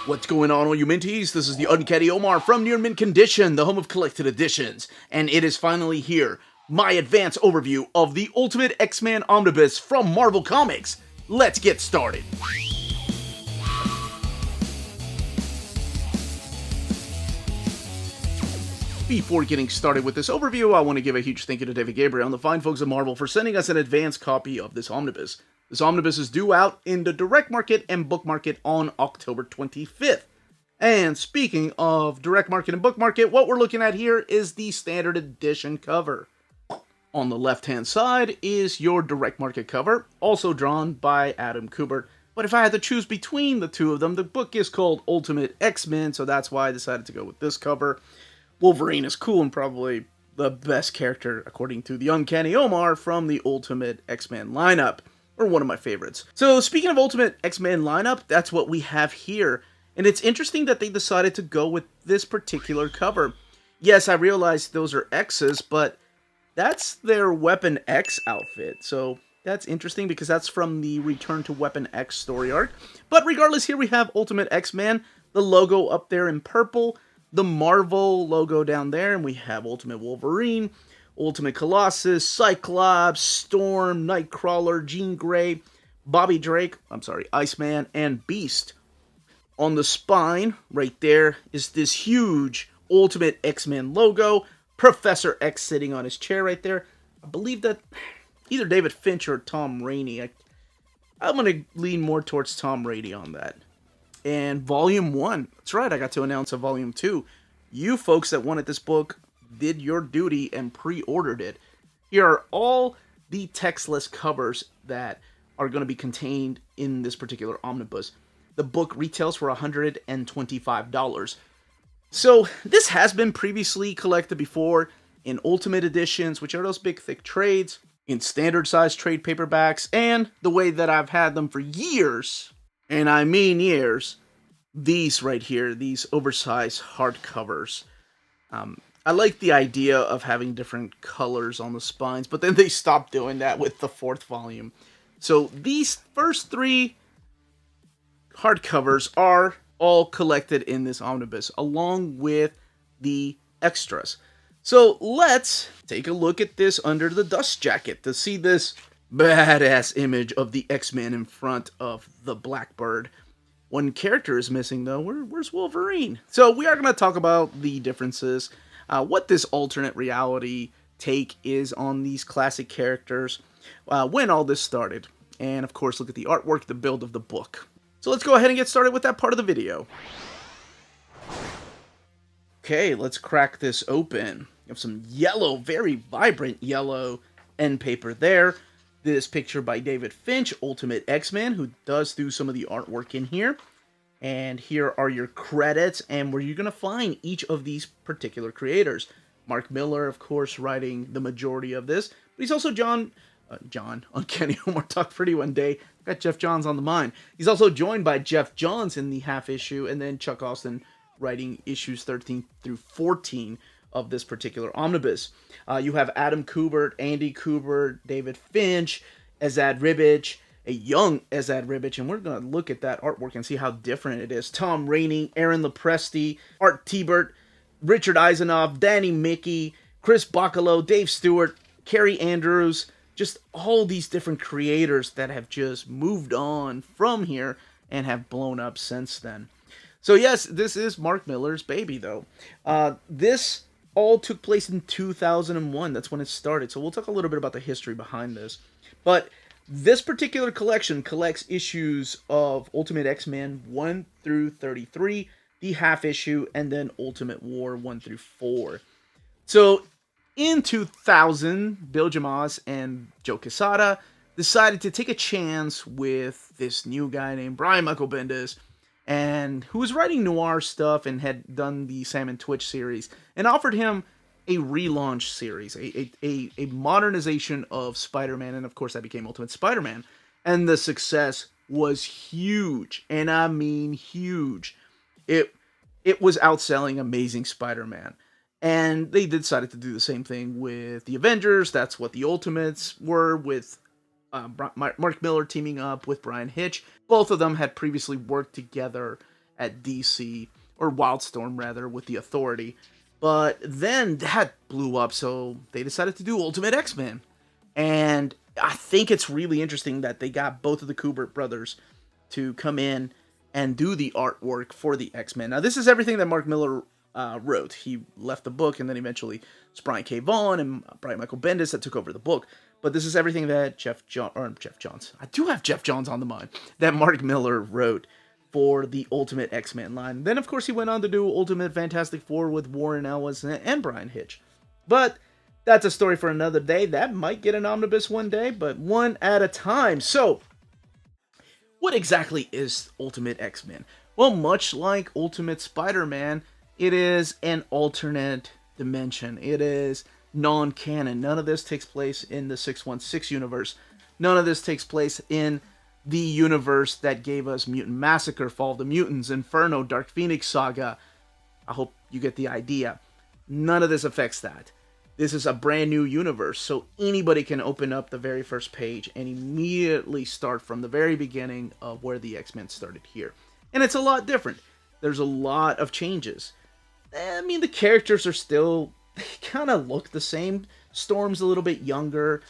What's going on, all you minties? This is the Uncanny Omar from Near Mint Condition, the home of collected editions, and it is finally here. My advanced overview of the Ultimate X-Men Omnibus from Marvel Comics. Let's get started. Before getting started with this overview, I want to give a huge thank you to David Gabriel and the fine folks at Marvel for sending us an advanced copy of this omnibus. This omnibus is due out in the direct market and book market on October 25th. And speaking of direct market and book market, what we're looking at here is the standard edition cover. On the left-hand side is your direct market cover, also drawn by Adam Kubert. But if I had to choose between the two of them, the book is called Ultimate X-Men, so that's why I decided to go with this cover. Wolverine is cool and probably the best character, according to the Uncanny Omar, from the Ultimate X-Men lineup, or one of my favorites. So speaking of Ultimate X-Men lineup, that's what we have here. And it's interesting that they decided to go with this particular cover. Yes, I realize those are X's, but that's their Weapon X outfit. So that's interesting because that's from the Return to Weapon X story arc. But regardless, here we have Ultimate X-Men, the logo up there in purple, the Marvel logo down there, and we have Ultimate Wolverine, Ultimate Colossus, Cyclops, Storm, Nightcrawler, Jean Grey, Bobby Drake, Iceman, and Beast. On the spine, right there, is this huge Ultimate X-Men logo, Professor X sitting on his chair right there. I believe that either David Finch or Tom Rainey. I'm going to lean more towards Tom Rainey on that. And Volume 1, that's right, I got to announce a Volume 2. You folks that wanted this book did your duty and pre-ordered it. Here are all the textless covers that are going to be contained in this particular omnibus. The book retails for $125. So this has been previously collected before in Ultimate Editions, which are those big thick trades, in standard size trade paperbacks, and the way that I've had them for years, and I mean years, these right here, these oversized hardcovers. I like the idea of having different colors on the spines, but then they stopped doing that with the fourth volume. So these first three hardcovers are all collected in this omnibus, along with the extras. So let's take a look at this under the dust jacket to see this badass image of the X-Men in front of the Blackbird. One character is missing though. Where's Wolverine? So we are going to talk about the differences, what this alternate reality take is on these classic characters, when all this started, and of course look at the artwork, the build of the book. So let's go ahead and get started with that part of the video. Okay, let's crack this open. You have some yellow, very vibrant yellow end paper there. This picture by David Finch, Ultimate X-Men, who does do some of the artwork in here. And here are your credits and where you're going to find each of these particular creators. Mark Millar, of course, writing the majority of this. But he's also John, Uncanny Omar Talk Pretty one day. Got Jeff Johns on the mind. He's also joined by Jeff Johns in the half issue, and then Chuck Austin writing issues 13 through 14 of this particular omnibus. You have Adam Kubert, Andy Kubert, David Finch, Azad Ribic, a young Azad Ribic, and we're going to look at that artwork and see how different it is. Tom Rainey, Aaron Lopresti, Art Tebert, Richard Eisenoff, Danny Mickey, Chris Bacalo, Dave Stewart, Carrie Andrews, just all these different creators that have just moved on from here and have blown up since then. So yes, this is Mark Millar's baby though. This all took place in 2001. That's when it started. So we'll talk a little bit about the history behind this. But this particular collection collects issues of Ultimate X-Men 1 through 33, the half issue, and then Ultimate War 1 through 4. So in 2000, Bill Jamaz and Joe Quesada decided to take a chance with this new guy named Brian Michael Bendis, and who was writing noir stuff and had done the Sam and Twitch series, and offered him a relaunch series, a modernization of Spider-Man, and of course that became Ultimate Spider-Man, and the success was huge, and I mean huge. It was outselling Amazing Spider-Man, and they decided to do the same thing with the Avengers. That's what the Ultimates were, with Mark Millar teaming up with Brian Hitch. Both of them had previously worked together at DC, or Wildstorm rather, with the Authority. But then that blew up, so they decided to do Ultimate X-Men. And I think it's really interesting that they got both of the Kubert brothers to come in and do the artwork for the X-Men. Now, this is everything that Mark Millar wrote. He left the book, and then eventually it's Brian K. Vaughan and Brian Michael Bendis that took over the book. But this is everything that Jeff Johns. I do have Jeff Johns on the mind. That Mark Millar wrote for the Ultimate X-Men line. Then, of course, he went on to do Ultimate Fantastic Four with Warren Ellis and Brian Hitch. But that's a story for another day. That might get an omnibus one day, but one at a time. So, what exactly is Ultimate X-Men? Well, much like Ultimate Spider-Man, it is an alternate dimension. It is non-canon. None of this takes place in the 616 universe. None of this takes place in the universe that gave us Mutant Massacre, Fall of the Mutants, Inferno, Dark Phoenix Saga. I hope you get the idea. None of this affects that. This is a brand new universe, so anybody can open up the very first page and immediately start from the very beginning of where the X-Men started here. And it's a lot different. There's a lot of changes. I mean, the characters are still, they kind of look the same. Storm's a little bit younger.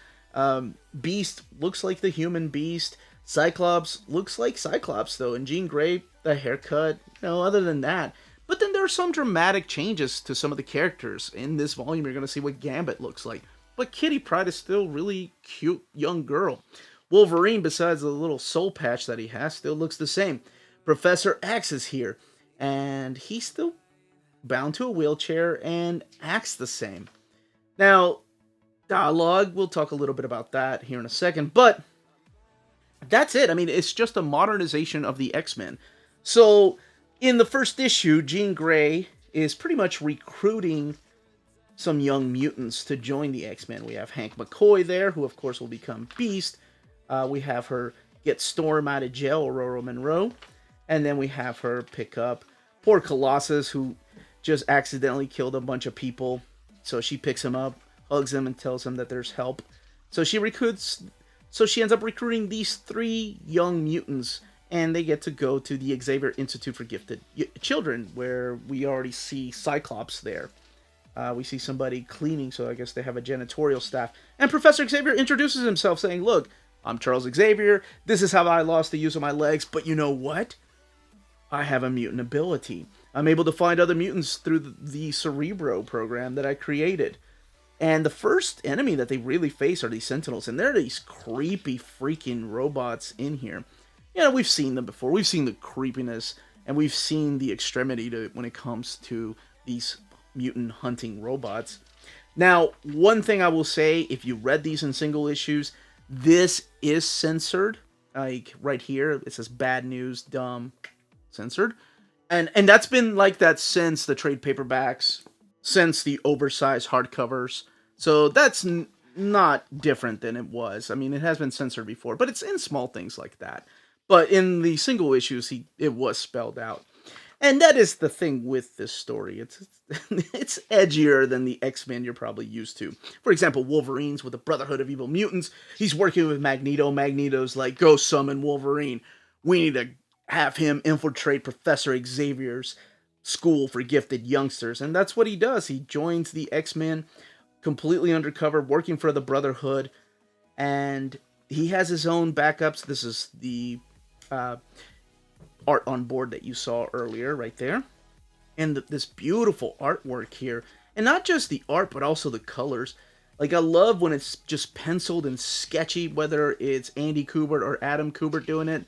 Beast looks like the human Beast. Cyclops looks like Cyclops, though. And Jean Grey, the haircut, other than that. But then there are some dramatic changes to some of the characters. In this volume, you're going to see what Gambit looks like. But Kitty Pryde is still really cute young girl. Wolverine, besides the little soul patch that he has, still looks the same. Professor X is here. And he's still bound to a wheelchair and acts the same. Now, dialogue, we'll talk a little bit about that here in a second. But that's it. I mean, it's just a modernization of the X-Men. So, in the first issue, Jean Grey is pretty much recruiting some young mutants to join the X-Men. We have Hank McCoy there, who of course will become Beast. We have her get Storm out of jail, Aurora Monroe. And then we have her pick up poor Colossus, who just accidentally killed a bunch of people. So she picks him up, hugs him, and tells him that there's help. So she ends up recruiting these 3 young mutants, and they get to go to the Xavier Institute for Gifted Children, where we already see Cyclops there. We see somebody cleaning, so I guess they have a janitorial staff. And Professor Xavier introduces himself, saying, "Look, I'm Charles Xavier. This is how I lost the use of my legs, but you know what? I have a mutant ability. I'm able to find other mutants through the Cerebro program that I created." And the first enemy that they really face are these Sentinels, and they're these creepy freaking robots in here. We've seen them before. We've seen the creepiness, and we've seen the extremity when it comes to these mutant hunting robots. Now, one thing I will say, if you read these in single issues, this is censored. Like, right here, it says bad news, dumb, censored. And that's been like that since the trade paperbacks, since the oversized hardcovers. So that's not different than it was. I mean, it has been censored before, but it's in small things like that. But in the single issues, it was spelled out. And that is the thing with this story. It's edgier than the X-Men you're probably used to. For example, Wolverine's with the Brotherhood of Evil Mutants. He's working with Magneto. Magneto's like, "Go summon Wolverine. We need to have him infiltrate Professor Xavier's school for gifted youngsters." And that's what he does. He joins the X-Men completely undercover, working for the Brotherhood. And he has his own backups. This is the art on board that you saw earlier right there. And this beautiful artwork here. And not just the art, but also the colors. Like, I love when it's just penciled and sketchy, whether it's Andy Kubert or Adam Kubert doing it.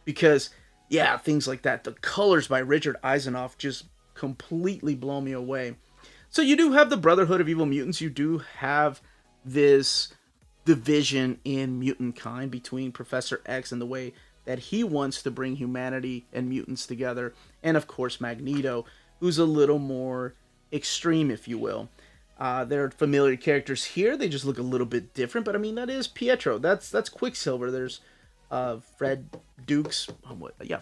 Because, yeah, things like that. The colors by Richard Eisenoff just completely blow me away. So you do have the Brotherhood of Evil Mutants. You do have this division in mutant kind between Professor X and the way that he wants to bring humanity and mutants together. And, of course, Magneto, who's a little more extreme, if you will. They're familiar characters here. They just look a little bit different. But, I mean, that is Pietro. That's Quicksilver. There's Fred Dukes.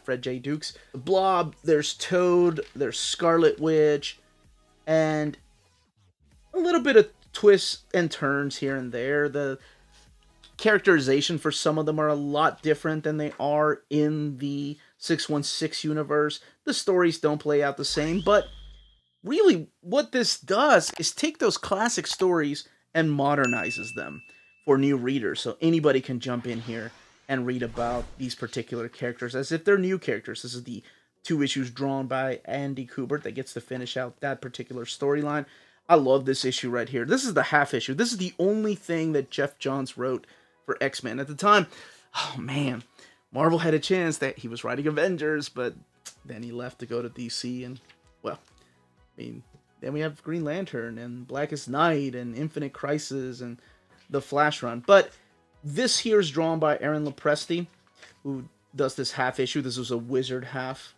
Fred J. Dukes. The Blob. There's Toad. There's Scarlet Witch. And a little bit of twists and turns here and there. The characterization for some of them are a lot different than they are in the 616 universe. The stories don't play out the same, but really what this does is take those classic stories and modernizes them for new readers. So anybody can jump in here and read about these particular characters as if they're new characters. This is the 2 issues drawn by Andy Kubert that gets to finish out that particular storyline. I love this issue right here. This is the half issue. This is the only thing that Jeff Johns wrote for X-Men. At the time, oh man, Marvel had a chance that he was writing Avengers, but then he left to go to DC, and, well, I mean, then we have Green Lantern and Blackest Night and Infinite Crisis and the Flash run. But this here is drawn by Aaron Lopresti, who does this half issue. This was a Wizard half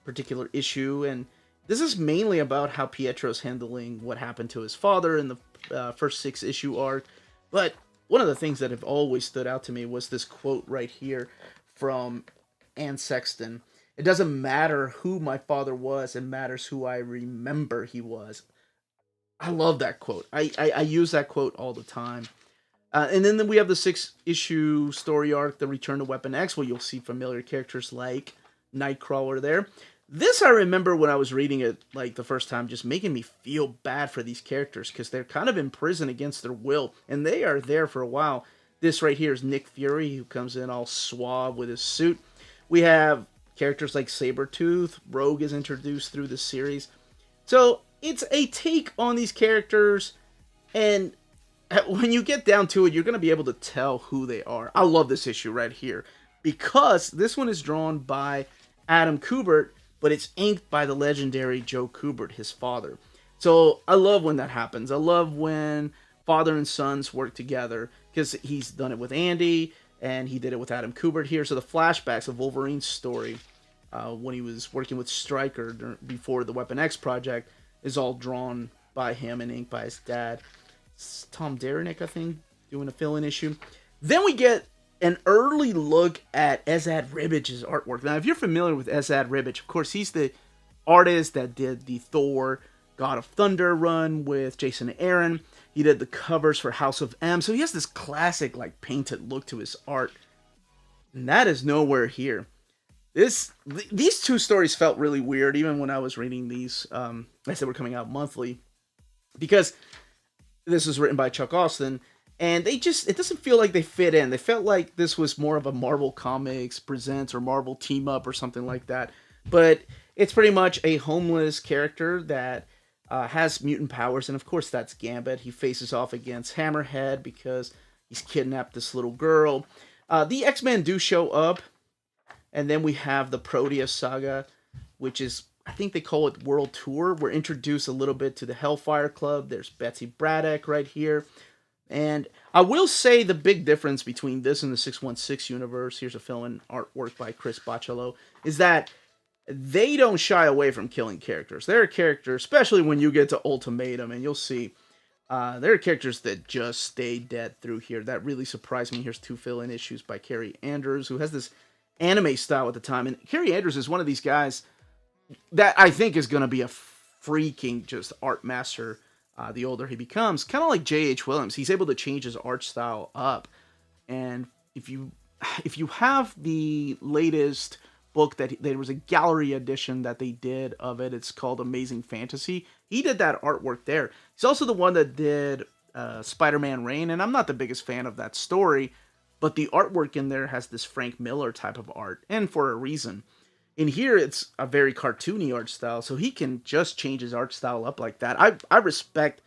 particular issue, and this is mainly about how Pietro's handling what happened to his father in the first 6-issue arc. But one of the things that have always stood out to me was this quote right here from Anne Sexton. It doesn't matter who my father was, it matters who I remember he was. I love that quote. I use that quote all the time. And then we have the 6-issue story arc, The Return to Weapon X, where you'll see familiar characters like Nightcrawler there. This I remember when I was reading it, like, the first time, just making me feel bad for these characters, because they're kind of in prison against their will, and they are there for a while. This right here is Nick Fury, who comes in all suave with his suit. We have characters like Sabretooth. Rogue is introduced through the series. So, it's a take on these characters, and when you get down to it, you're going to be able to tell who they are. I love this issue right here, because this one is drawn by Adam Kubert, but it's inked by the legendary Joe Kubert, his father. So I love when that happens. I love when father and sons work together, because he's done it with Andy, and he did it with Adam Kubert here. So the flashbacks of Wolverine's story, when he was working with Stryker before the Weapon X project, is all drawn by him and inked by his dad. It's Tom Derenick, I think, doing a fill-in issue. Then we get an early look at Esad Ribbich's artwork. Now, if you're familiar with Esad Ribbich, of course, he's the artist that did the Thor God of Thunder run with Jason Aaron. He did the covers for House of M. So he has this classic, like, painted look to his art. And that is nowhere here. These 2 stories felt really weird, even when I was reading these. I said we're coming out monthly, because this was written by Chuck Austin, and it doesn't feel like they fit in. They felt like this was more of a Marvel Comics Presents or Marvel Team Up or something like that. But it's pretty much a homeless character that has mutant powers, and of course that's Gambit. He faces off against Hammerhead because he's kidnapped this little girl. The X-Men do show up, and then we have the Proteus saga, which is, I think they call it World Tour. We're introduced a little bit to the Hellfire Club. There's Betsy Braddock right here. And I will say the big difference between this and the 616 universe, here's a fill-in artwork by Chris Bachalo, is that they don't shy away from killing characters. There are characters, especially when you get to Ultimatum, and you'll see, there are characters that just stay dead through here. That really surprised me. Here's 2 fill-in issues by Carrie Andrews, who has this anime style at the time. And Carrie Andrews is one of these guys that I think is going to be a freaking just art master the older he becomes. Kind of like J.H. Williams. He's able to change his art style up. And if you have the latest book, that there was a gallery edition that they did of it, it's called Amazing Fantasy. He did that artwork there. He's also the one that did Spider-Man Reign, and I'm not the biggest fan of that story, but the artwork in there has this Frank Miller type of art, and for a reason. In here, it's a very cartoony art style, so he can just change his art style up like that. I respect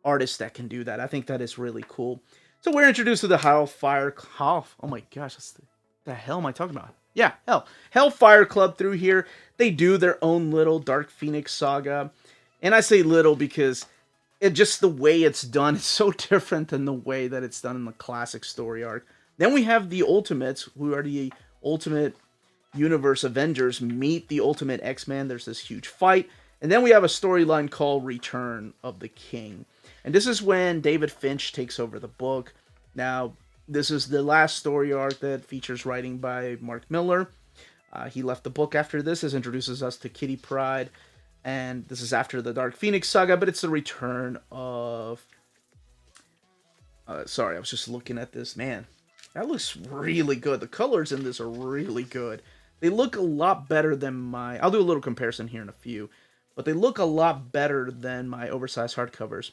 artists that can do that. I think that is really cool. So we're introduced to the Hellfire... Oh my gosh, the hell am I talking about? Yeah, Hellfire Club through here. They do their own little Dark Phoenix saga. And I say little because just the way it's done is so different than the way that it's done in the classic story arc. Then we have the Ultimates, who are the Ultimate Universe Avengers, meet the Ultimate X-Men. There's this huge fight. And then we have a storyline called Return of the King. And this is when David Finch takes over the book. Now, this is the last story arc that features writing by Mark Miller. He left the book after this. This introduces us to Kitty Pryde. And this is after the Dark Phoenix saga, but it's the return of... sorry, I was just looking at this. Man, that looks really good. The colors in this are really good. They look a lot better than my... I'll do a little comparison here in a few. But they look a lot better than my oversized hardcovers.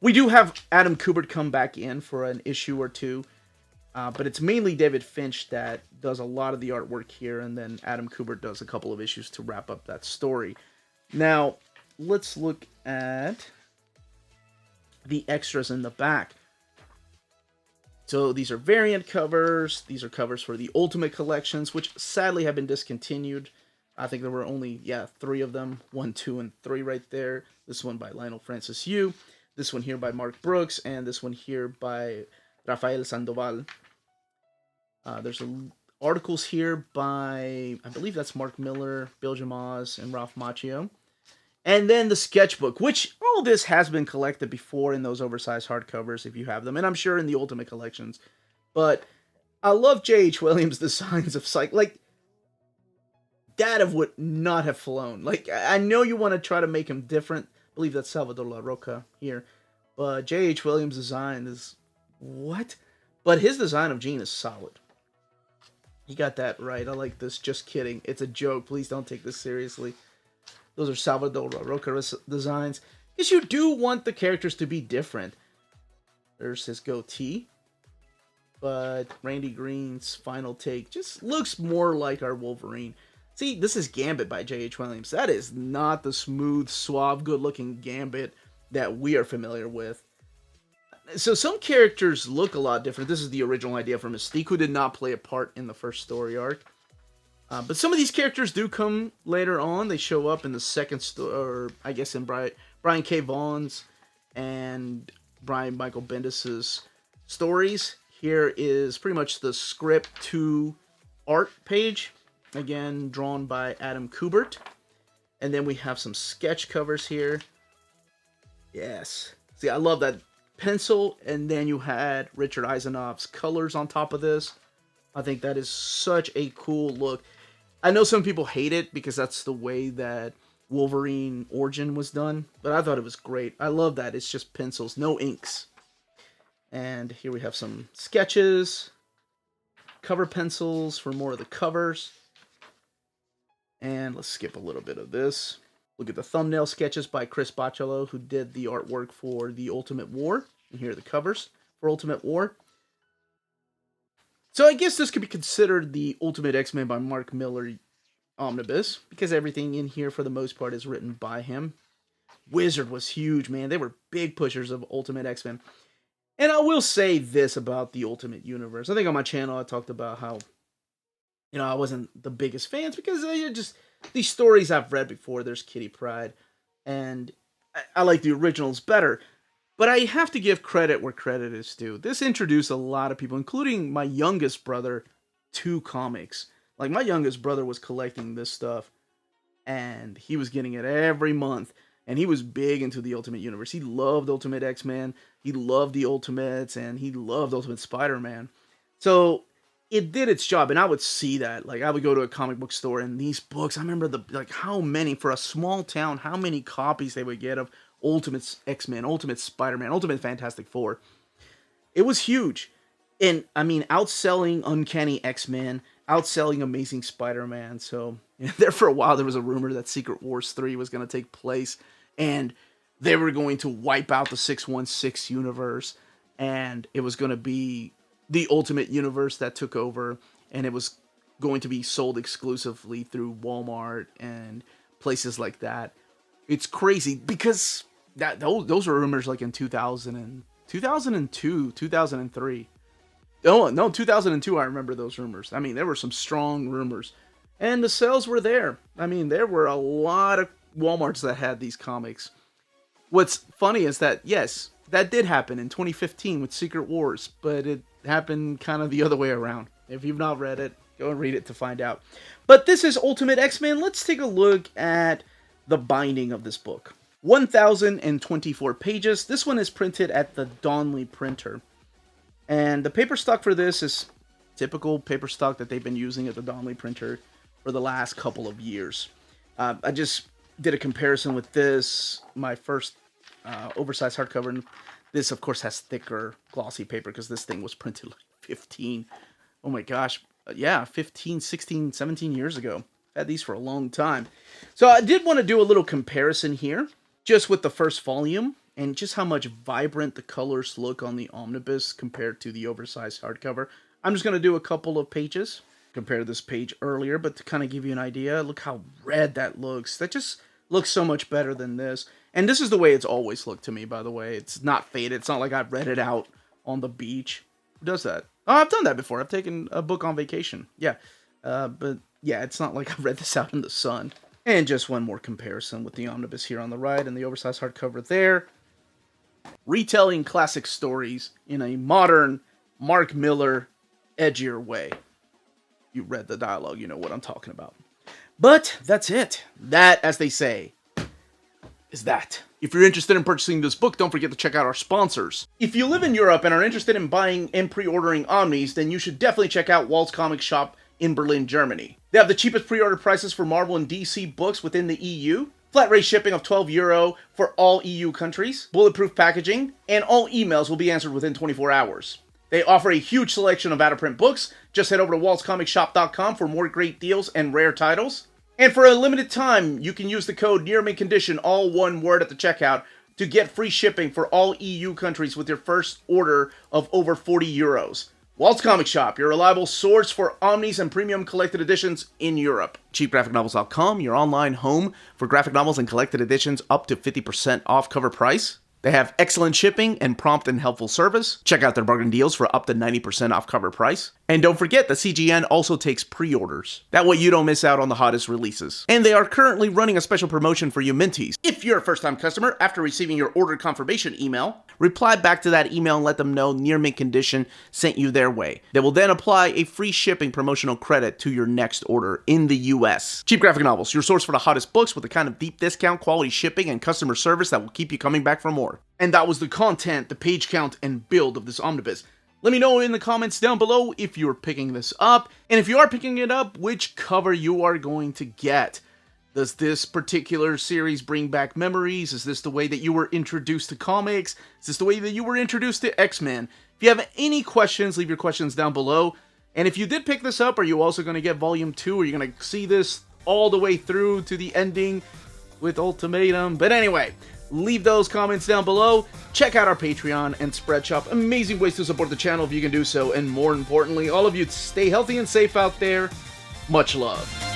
We do have Adam Kubert come back in for an issue or two. But it's mainly David Finch that does a lot of the artwork here. And then Adam Kubert does a couple of issues to wrap up that story. Now, let's look at the extras in the back. So these are variant covers. These are covers for the Ultimate collections, which sadly have been discontinued. I think there were only, 3 of them. 1, 2, and 3 right there. This one by Lionel Francis Yu. This one here by Mark Brooks. And this one here by Rafael Sandoval. There's articles here by, I believe that's Mark Miller, Bill Jamaz, and Ralph Macchio. And then the sketchbook, which all this has been collected before in those oversized hardcovers, if you have them. And I'm sure in the Ultimate collections. But I love J.H. Williams' designs of like, that would not have flown. Like, I know you want to try to make him different. I believe that's Salvador La Roca here. But J.H. Williams' design is... what? But his design of Jean is solid. He got that right. I like this. Just kidding. It's a joke. Please don't take this seriously. Those are Salvador La Roca designs. Because you do want the characters to be different. There's his goatee. But Randy Green's final take just looks more like our Wolverine. See, this is Gambit by J.H. Williams. That is not the smooth, suave, good-looking Gambit that we are familiar with. So some characters look a lot different. This is the original idea from Mystique, who did not play a part in the first story arc. But some of these characters do come later on. They show up in the second story, or I guess in Brian K. Vaughan's and Brian Michael Bendis' stories. Here is pretty much the script to art page. Again, drawn by Adam Kubert. And then we have some sketch covers here. Yes. See, I love that pencil. And then you had Richard Eisenoff's colors on top of this. I think that is such a cool look. I know some people hate it because that's the way that Wolverine Origin was done. But I thought it was great. I love that. It's just pencils, no inks. And here we have some sketches. Cover pencils for more of the covers. And let's skip a little bit of this. Look at the thumbnail sketches by Chris Bachalo, who did the artwork for the Ultimate War. And here are the covers for Ultimate War. So I guess this could be considered the Ultimate X-Men by Mark Miller Omnibus, because everything in here, for the most part, is written by him. Wizard was huge, man. They were big pushers of Ultimate X-Men. And I will say this about the Ultimate Universe. I think on my channel I talked about how, I wasn't the biggest fans because these stories I've read before. There's Kitty Pryde, and I like the originals better. But I have to give credit where credit is due. This introduced a lot of people, including my youngest brother, to comics. Like, my youngest brother was collecting this stuff, and he was getting it every month. And he was big into the Ultimate Universe. He loved Ultimate X-Men, he loved the Ultimates, and he loved Ultimate Spider-Man. So it did its job, and I would see that. Like, I would go to a comic book store, and these books, I remember how many, for a small town, how many copies they would get of Ultimate X-Men, Ultimate Spider-Man, Ultimate Fantastic Four. It was huge. And, I mean, outselling Uncanny X-Men, outselling Amazing Spider-Man. So, there for a while, there was a rumor that Secret Wars 3 was going to take place, and they were going to wipe out the 616 universe, and it was going to be the Ultimate Universe that took over, and it was going to be sold exclusively through Walmart and places like that. It's crazy because those were rumors like in 2002, 2003. Oh, no, 2002, I remember those rumors. I mean, there were some strong rumors. And the sales were there. I mean, there were a lot of Walmarts that had these comics. What's funny is that, yes, that did happen in 2015 with Secret Wars, but it happened kind of the other way around. If you've not read it, go and read it to find out. But this is Ultimate X-Men. Let's take a look at the binding of this book. 1,024 pages. This one is printed at the Donley printer. And the paper stock for this is typical paper stock that they've been using at the Donley printer for the last couple of years. I just did a comparison with this, my first oversized hardcover. And this, of course, has thicker, glossy paper because this thing was printed like 15. Oh my gosh. yeah, 15, 16, 17 years ago. Had these for a long time. So I did want to do a little comparison here, just with the first volume, and just how much vibrant the colors look on the omnibus compared to the oversized hardcover. I'm just going to do a couple of pages, compare to this page earlier, but to kind of give you an idea, look how red that looks. That just looks so much better than this. And this is the way it's always looked to me, by the way. It's not faded. It's not like I've read it out on the beach. Who does that? Oh, I've done that before. I've taken a book on vacation. Yeah. But yeah, it's not like I read this out in the sun. And just one more comparison with the omnibus here on the right and the oversized hardcover there. Retelling classic stories in a modern, Mark Miller, edgier way. You read the dialogue, you know what I'm talking about. But that's it. That, as they say, is that. If you're interested in purchasing this book, don't forget to check out our sponsors. If you live in Europe and are interested in buying and pre-ordering Omnis, then you should definitely check out Walt's Comic Shop in Berlin, Germany. They have the cheapest pre-order prices for Marvel and DC books within the EU, flat rate shipping of €12 for all EU countries, bulletproof packaging, and all emails will be answered within 24 hours. They offer a huge selection of out-of-print books. Just head over to waltzcomicshop.com for more great deals and rare titles. And for a limited time, you can use the code nearmintcon, all one word at the checkout, to get free shipping for all EU countries with your first order of over €40. Walt's Comic Shop, your reliable source for omnis and premium collected editions in Europe. CheapGraphicNovels.com, your online home for graphic novels and collected editions up to 50% off cover price. They have excellent shipping and prompt and helpful service. Check out their bargain deals for up to 90% off cover price. And don't forget, the CGN also takes pre-orders. That way you don't miss out on the hottest releases. And they are currently running a special promotion for you Minties. If you're a first-time customer, after receiving your order confirmation email, reply back to that email and let them know Near Mint Condition sent you their way. They will then apply a free shipping promotional credit to your next order in the US. Cheap Graphic Novels, your source for the hottest books with the kind of deep discount, quality shipping, and customer service that will keep you coming back for more. And that was the content, the page count, and build of this omnibus. Let me know in the comments down below if you're picking this up, and if you are picking it up, which cover you are going to get. Does this particular series bring back memories? Is this the way that you were introduced to comics? Is this the way that you were introduced to X-Men? If you have any questions, leave your questions down below. And if you did pick this up, are you also going to get Volume 2? Are you going to see this all the way through to the ending with Ultimatum? But anyway, leave those comments down below. Check out our Patreon and Spreadshop. Amazing ways to support the channel if you can do so. And more importantly, all of you stay healthy and safe out there. Much love.